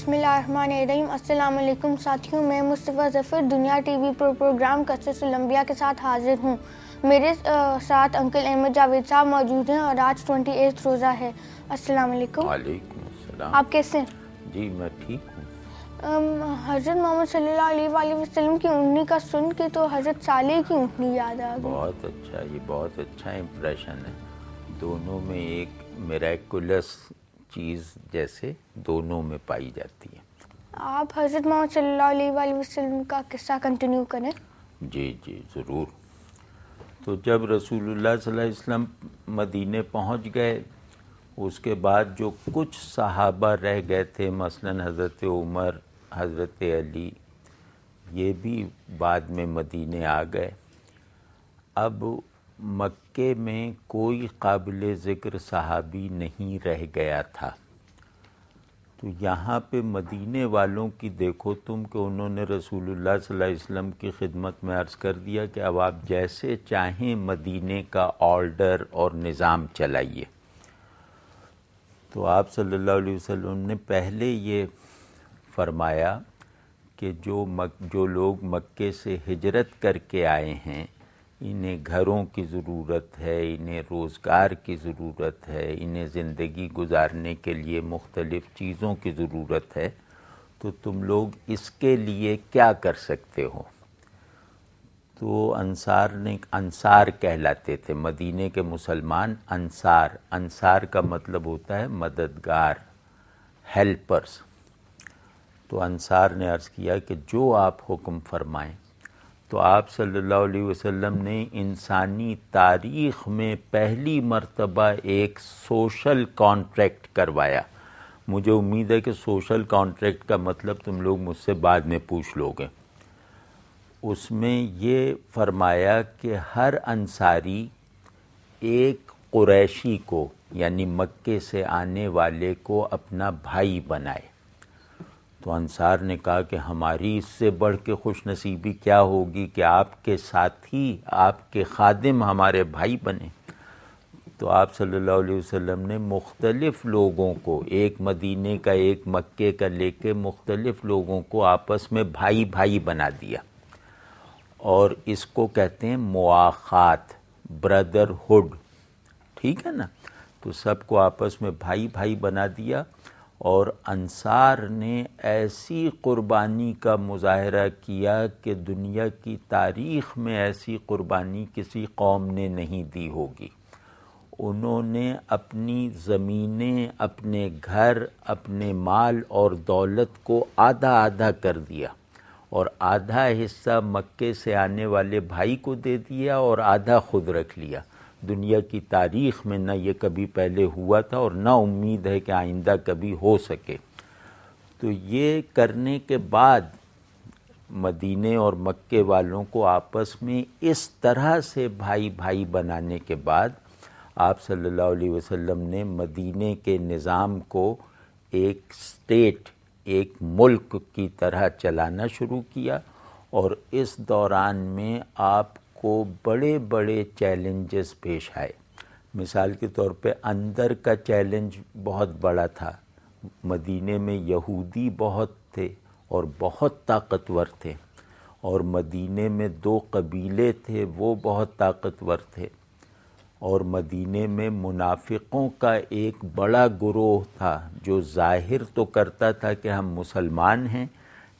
بسم اللہ الرحمن الرحیم. السلام علیکم ساتھیوں, میں مصطفیٰ ظفر دنیا ٹی وی پروگرام قصص الانبیاء کے ساتھ حاضر ہوں. میرے ساتھ انکل احمد جاوید صاحب موجود ہیں اور آج 28 روزہ ہے. السلام علیکم. وعلیکم السلام. آپ کیسے ہیں؟ جی میں ٹھیک ہوں. حضرت محمد صلی اللہ علیہ وآلہ وسلم کی اونٹنی کا سن کے تو حضرت صالح کی اونٹنی یاد آ گئی. بہت اچھا, یہ بہت اچھا امپریشن ہے. دونوں میں ایک میریکولس چیز جیسے دونوں میں پائی جاتی ہے. آپ حضرت محمد صلی اللہ علیہ وآلہ وسلم کا قصہ کنٹینیو کریں. جی جی ضرور. تو جب رسول اللہ صلی اللہ علیہ وسلم مدینے پہنچ گئے, اس کے بعد جو کچھ صحابہ رہ گئے تھے, مثلا حضرت عمر, حضرت علی, یہ بھی بعد میں مدینے آ گئے. اب مکے میں کوئی قابل ذکر صحابی نہیں رہ گیا تھا. تو یہاں پہ مدینے والوں کی دیکھو تم کہ انہوں نے رسول اللہ صلی اللہ علیہ وسلم کی خدمت میں عرض کر دیا کہ اب آپ جیسے چاہیں مدینے کا آرڈر اور نظام چلائیے. تو آپ صلی اللہ علیہ وسلم نے پہلے یہ فرمایا کہ جو لوگ مکے سے ہجرت کر کے آئے ہیں, انہیں گھروں کی ضرورت ہے, انہیں روزگار کی ضرورت ہے, انہیں زندگی گزارنے کے لیے مختلف چیزوں کی ضرورت ہے, تو تم لوگ اس کے لیے کیا کر سکتے ہو. تو انصار کہلاتے تھے مدینے کے مسلمان. انصار کا مطلب ہوتا ہے مددگار, ہیلپرز. تو انصار نے عرض کیا کہ جو آپ حکم فرمائیں. تو آپ صلی اللہ علیہ وسلم نے انسانی تاریخ میں پہلی مرتبہ ایک سوشل کانٹریکٹ کروایا. مجھے امید ہے کہ سوشل کانٹریکٹ کا مطلب تم لوگ مجھ سے بعد میں پوچھ لو گے. اس میں یہ فرمایا کہ ہر انصاری ایک قریشی کو, یعنی مکے سے آنے والے کو اپنا بھائی بنائے. تو انصار نے کہا کہ ہماری اس سے بڑھ کے خوش نصیبی کیا ہوگی کہ آپ کے ساتھی, آپ کے خادم ہمارے بھائی بنے. تو آپ صلی اللہ علیہ وسلم نے مختلف لوگوں کو, ایک مدینے کا ایک مکے کا لے کے مختلف لوگوں کو آپس میں بھائی بھائی بنا دیا. اور اس کو کہتے ہیں مواخات, بردرہڈ. ٹھیک ہے نا. تو سب کو آپس میں بھائی بھائی بنا دیا. اور انصار نے ایسی قربانی کا مظاہرہ کیا کہ دنیا کی تاریخ میں ایسی قربانی کسی قوم نے نہیں دی ہوگی. انہوں نے اپنی زمینیں, اپنے گھر, اپنے مال اور دولت کو آدھا آدھا کر دیا, اور آدھا حصہ مکے سے آنے والے بھائی کو دے دیا اور آدھا خود رکھ لیا. دنیا کی تاریخ میں نہ یہ کبھی پہلے ہوا تھا اور نہ امید ہے کہ آئندہ کبھی ہو سکے. تو یہ کرنے کے بعد مدینے اور مکے والوں کو آپس میں اس طرح سے بھائی بھائی بنانے کے بعد آپ صلی اللہ علیہ وسلم نے مدینے کے نظام کو ایک اسٹیٹ, ایک ملک کی طرح چلانا شروع کیا. اور اس دوران میں آپ کو بڑے بڑے چیلنجز پیش آئے. مثال کے طور پہ اندر کا چیلنج بہت بڑا تھا. مدینے میں یہودی بہت تھے اور بہت طاقتور تھے, اور مدینے میں 2 قبیلے تھے, وہ بہت طاقتور تھے. اور مدینے میں منافقوں کا ایک بڑا گروہ تھا جو ظاہر تو کرتا تھا کہ ہم مسلمان ہیں,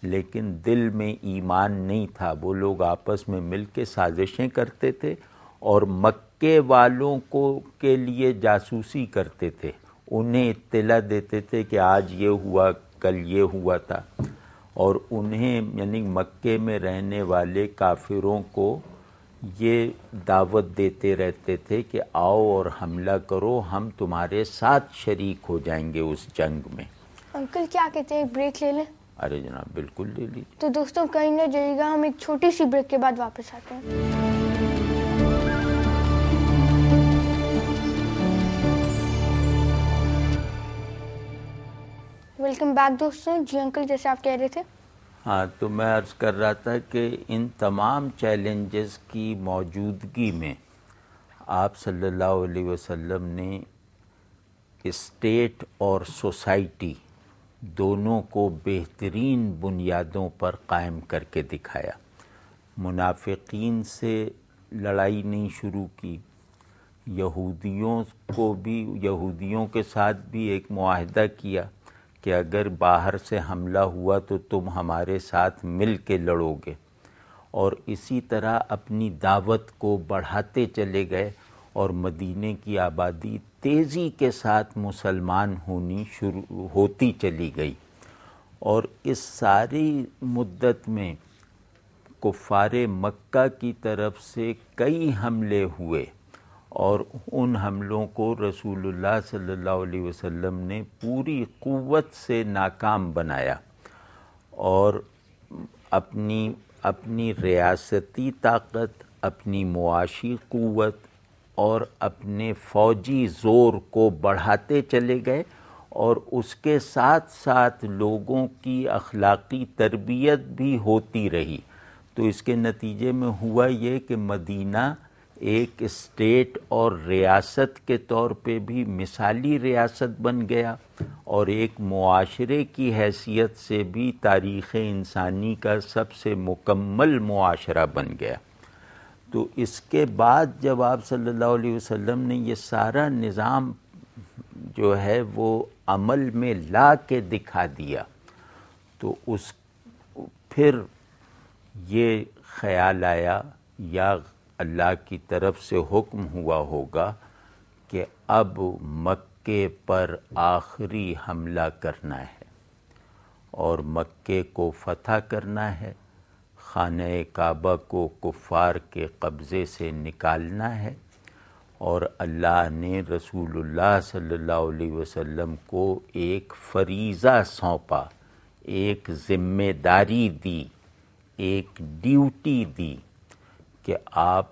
لیکن دل میں ایمان نہیں تھا. وہ لوگ آپس میں مل کے سازشیں کرتے تھے اور مکے والوں کو کے لیے جاسوسی کرتے تھے. انہیں اطلاع دیتے تھے کہ آج یہ ہوا, کل یہ ہوا تھا. اور انہیں یعنی مکے میں رہنے والے کافروں کو یہ دعوت دیتے رہتے تھے کہ آؤ اور حملہ کرو, ہم تمہارے ساتھ شریک ہو جائیں گے اس جنگ میں. انکل کیا کہتے ہیں, ایک بریک لے لیں؟ ارے جناب بالکل لے لیجیے. تو دوستوں کہیں نہ جائیے گا, ہم ایک چھوٹی سی بریک کے بعد واپس آتے ہیں. ویلکم بیک دوستوں. جی انکل جیسے آپ کہہ رہے تھے. ہاں, تو میں عرض کر رہا تھا کہ ان تمام چیلنجز کی موجودگی میں آپ صلی اللہ علیہ وسلم نے اسٹیٹ اور سوسائٹی دونوں کو بہترین بنیادوں پر قائم کر کے دکھایا. منافقین سے لڑائی نہیں شروع کی، یہودیوں کے ساتھ بھی ایک معاہدہ کیا کہ اگر باہر سے حملہ ہوا تو تم ہمارے ساتھ مل کے لڑو گے، اور اسی طرح اپنی دعوت کو بڑھاتے چلے گئے، اور مدینے کی آبادی تیزی کے ساتھ مسلمان ہوتی چلی گئی. اور اس ساری مدت میں کفار مکہ کی طرف سے کئی حملے ہوئے، اور ان حملوں کو رسول اللہ صلی اللہ علیہ وسلم نے پوری قوت سے ناکام بنایا، اور اپنی ریاستی طاقت، اپنی معاشی قوت اور اپنے فوجی زور کو بڑھاتے چلے گئے، اور اس کے ساتھ ساتھ لوگوں کی اخلاقی تربیت بھی ہوتی رہی. تو اس کے نتیجے میں ہوا یہ کہ مدینہ ایک اسٹیٹ اور ریاست کے طور پہ بھی مثالی ریاست بن گیا، اور ایک معاشرے کی حیثیت سے بھی تاریخ انسانی کا سب سے مکمل معاشرہ بن گیا. تو اس کے بعد جب آپ صلی اللہ علیہ وسلم نے یہ سارا نظام جو ہے وہ عمل میں لا کے دکھا دیا، تو پھر یہ خیال آیا یا اللہ کی طرف سے حکم ہوا ہوگا کہ اب مکے پر آخری حملہ کرنا ہے اور مکے کو فتح کرنا ہے، خانہ کعبہ کو کفار کے قبضے سے نکالنا ہے. اور اللہ نے رسول اللہ صلی اللہ علیہ وسلم کو ایک فریضہ سونپا، ایک ذمہ داری دی، ایک ڈیوٹی دی کہ آپ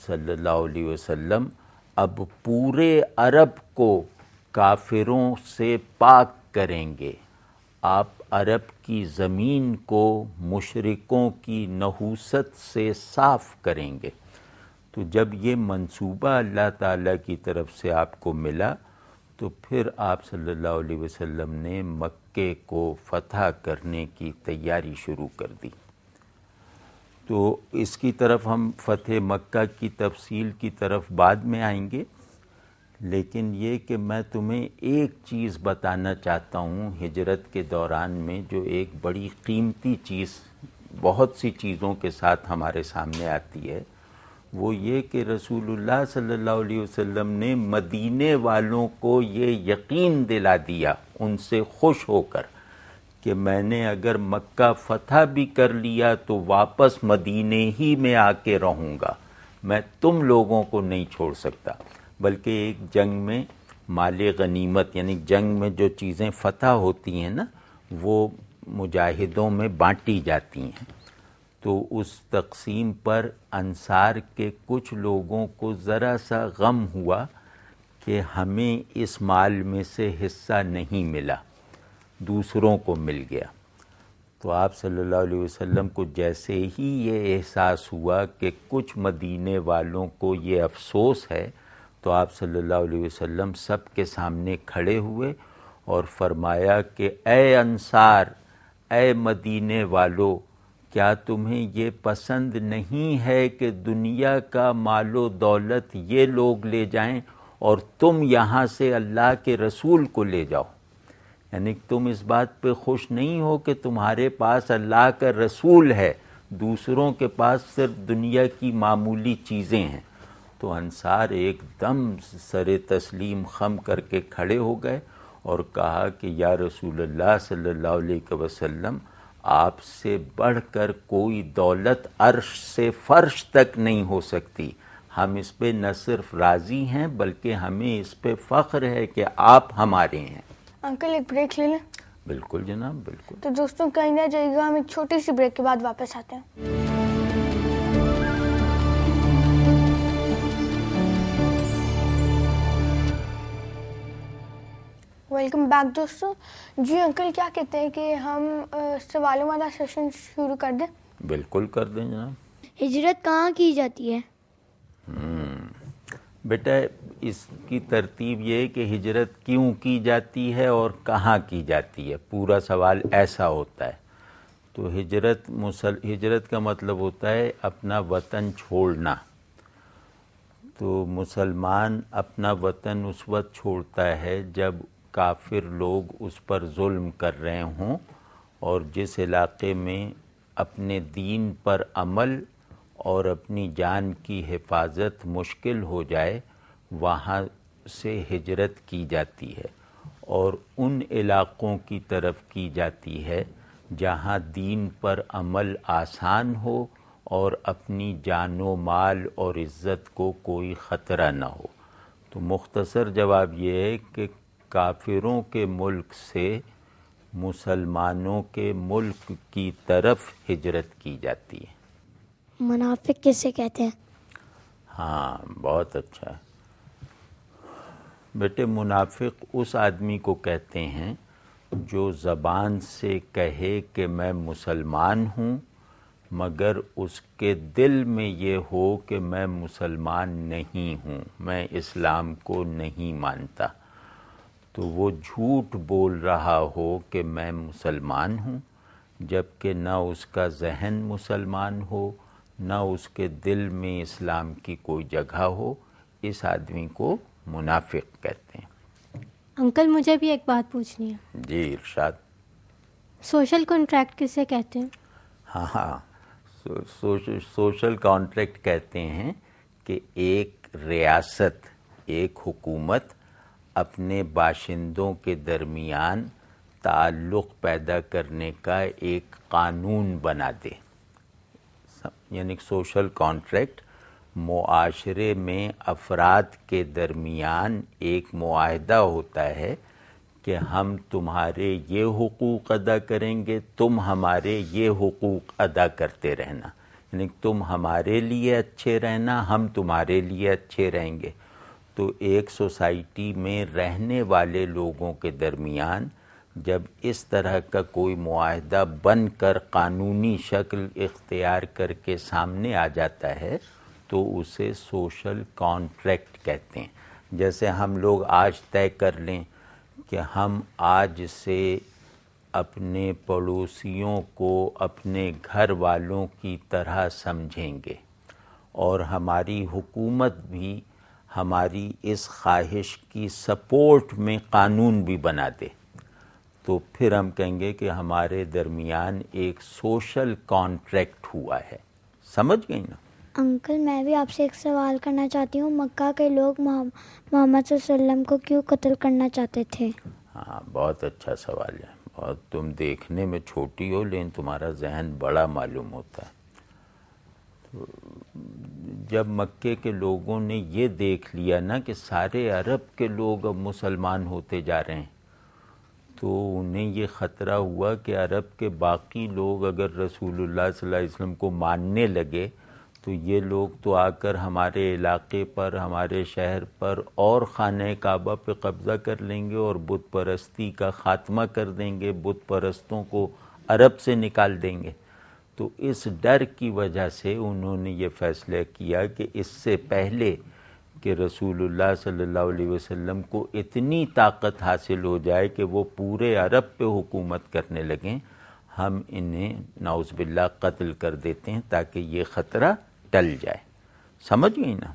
صلی اللہ علیہ وسلم اب پورے عرب کو کافروں سے پاک کریں گے، آپ عرب کی زمین کو مشرکوں کی نحوست سے صاف کریں گے. تو جب یہ منصوبہ اللہ تعالیٰ کی طرف سے آپ کو ملا تو پھر آپ صلی اللہ علیہ وسلم نے مکے کو فتح کرنے کی تیاری شروع کر دی. تو اس کی طرف ہم فتح مکہ کی تفصیل کی طرف بعد میں آئیں گے، لیکن یہ کہ میں تمہیں ایک چیز بتانا چاہتا ہوں ہجرت کے دوران میں، جو ایک بڑی قیمتی چیز بہت سی چیزوں کے ساتھ ہمارے سامنے آتی ہے، وہ یہ کہ رسول اللہ صلی اللہ علیہ وسلم نے مدینے والوں کو یہ یقین دلا دیا ان سے خوش ہو کر کہ میں نے اگر مکہ فتح بھی کر لیا تو واپس مدینے ہی میں آ کے رہوں گا، میں تم لوگوں کو نہیں چھوڑ سکتا. بلکہ ایک جنگ میں مال غنیمت، یعنی جنگ میں جو چیزیں فتح ہوتی ہیں نا، وہ مجاہدوں میں بانٹی جاتی ہیں. تو اس تقسیم پر انصار کے کچھ لوگوں کو ذرا سا غم ہوا کہ ہمیں اس مال میں سے حصہ نہیں ملا، دوسروں کو مل گیا. تو آپ صلی اللہ علیہ وسلم کو جیسے ہی یہ احساس ہوا کہ کچھ مدینے والوں کو یہ افسوس ہے، تو آپ صلی اللہ علیہ وسلم سب کے سامنے کھڑے ہوئے اور فرمایا کہ اے انصار، اے مدینے والو، کیا تمہیں یہ پسند نہیں ہے کہ دنیا کا مال و دولت یہ لوگ لے جائیں اور تم یہاں سے اللہ کے رسول کو لے جاؤ؟ یعنی تم اس بات پہ خوش نہیں ہو کہ تمہارے پاس اللہ کا رسول ہے، دوسروں کے پاس صرف دنیا کی معمولی چیزیں ہیں. تو انصار ایک دم سر تسلیم خم کر کے کھڑے ہو گئے اور کہا کہ یا رسول اللہ صلی اللہ علیہ وسلم، آپ سے بڑھ کر کوئی دولت عرش سے فرش تک نہیں ہو سکتی. ہم اس پہ نہ صرف راضی ہیں بلکہ ہمیں اس پہ فخر ہے کہ آپ ہمارے ہیں. انکل ایک بریک لے لیں؟ بالکل جناب، بالکل. تو دوستوں کہیں نہ جائے گا، ہم ایک چھوٹی سی بریک کے بعد واپس آتے ہیں. ویلکم بیک دوستوں. جی انکل، کیا کہتے ہیں کہ ہم سوالوں والا سیشن شروع کر دیں؟ بالکل کر دیں جناب. ہجرت کہاں کی جاتی ہے؟ بیٹا اس کی ترتیب یہ ہے کہ ہجرت کیوں کی جاتی ہے اور کہاں کی جاتی ہے، پورا سوال ایسا ہوتا ہے۔ تو ہجرت کا مطلب ہوتا ہے اپنا وطن چھوڑنا۔ تو مسلمان اپنا وطن اس وقت چھوڑتا ہے جب کافر لوگ اس پر ظلم کر رہے ہوں، اور جس علاقے میں اپنے دین پر عمل اور اپنی جان کی حفاظت مشکل ہو جائے وہاں سے ہجرت کی جاتی ہے، اور ان علاقوں کی طرف کی جاتی ہے جہاں دین پر عمل آسان ہو اور اپنی جان و مال اور عزت کو کوئی خطرہ نہ ہو۔ تو مختصر جواب یہ ہے کہ کافروں کے ملک سے مسلمانوں کے ملک کی طرف ہجرت کی جاتی ہے۔ منافق کسے کہتے ہیں؟ ہاں، بہت اچھا ہے بیٹے۔ منافق اس آدمی کو کہتے ہیں جو زبان سے کہے کہ میں مسلمان ہوں، مگر اس کے دل میں یہ ہو کہ میں مسلمان نہیں ہوں، میں اسلام کو نہیں مانتا۔ تو وہ جھوٹ بول رہا ہو کہ میں مسلمان ہوں، جبکہ نہ اس کا ذہن مسلمان ہو، نہ اس کے دل میں اسلام کی کوئی جگہ ہو، اس آدمی کو منافق کہتے ہیں۔ انکل مجھے بھی ایک بات پوچھنی ہے۔ جی ارشاد۔ سوشل کنٹریکٹ کسے کہتے ہیں؟ ہاں، سوشل کانٹریکٹ کہتے ہیں کہ ایک ریاست، ایک حکومت اپنے باشندوں کے درمیان تعلق پیدا کرنے کا ایک قانون بنا دے۔ یعنی سوشل کانٹریکٹ معاشرے میں افراد کے درمیان ایک معاہدہ ہوتا ہے کہ ہم تمہارے یہ حقوق ادا کریں گے، تم ہمارے یہ حقوق ادا کرتے رہنا، یعنی تم ہمارے لیے اچھے رہنا، ہم تمہارے لیے اچھے رہیں گے۔ تو ایک سوسائٹی میں رہنے والے لوگوں کے درمیان جب اس طرح کا کوئی معاہدہ بن کر قانونی شکل اختیار کر کے سامنے آ جاتا ہے تو اسے سوشل کانٹریکٹ کہتے ہیں۔ جیسے ہم لوگ آج طے کر لیں کہ ہم آج سے اپنے پڑوسیوں کو اپنے گھر والوں کی طرح سمجھیں گے، اور ہماری حکومت بھی ہماری اس خواہش کی سپورٹ میں قانون بھی بنا دے، تو پھر ہم کہیں گے کہ ہمارے درمیان ایک سوشل کانٹریکٹ ہوا ہے۔ سمجھ گئی نا؟ انکل میں بھی آپ سے ایک سوال کرنا چاہتی ہوں، مکہ کے لوگ محمد صلی اللہ علیہ وسلم کو کیوں قتل کرنا چاہتے تھے؟ ہاں، بہت اچھا سوال ہے۔ اور تم دیکھنے میں چھوٹی ہو لیکن تمہارا ذہن بڑا معلوم ہوتا ہے۔ جب مکے کے لوگوں نے یہ دیکھ لیا نا کہ سارے عرب کے لوگ اب مسلمان ہوتے جا رہے ہیں، تو انہیں یہ خطرہ ہوا کہ عرب کے باقی لوگ اگر رسول اللہ صلی اللہ علیہ وسلم کو ماننے لگے تو یہ لوگ تو آ کر ہمارے علاقے پر، ہمارے شہر پر اور خانہ کعبہ پہ قبضہ کر لیں گے اور بت پرستی کا خاتمہ کر دیں گے، بت پرستوں کو عرب سے نکال دیں گے۔ تو اس ڈر کی وجہ سے انہوں نے یہ فیصلہ کیا کہ اس سے پہلے کہ رسول اللہ صلی اللہ علیہ وسلم کو اتنی طاقت حاصل ہو جائے کہ وہ پورے عرب پہ حکومت کرنے لگیں، ہم انہیں نعوذ باللہ قتل کر دیتے ہیں تاکہ یہ خطرہ ٹل جائے۔ سمجھ گئی نا؟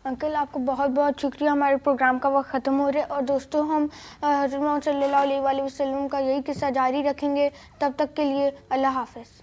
انکل آپ کو بہت بہت شکریہ۔ ہمارے پروگرام کا وقت ختم ہو رہا ہے، اور دوستوں ہم حضرت محمد صلی اللہ علیہ وآلہ وسلم کا یہی قصہ جاری رکھیں گے۔ تب تک کے لیے اللہ حافظ۔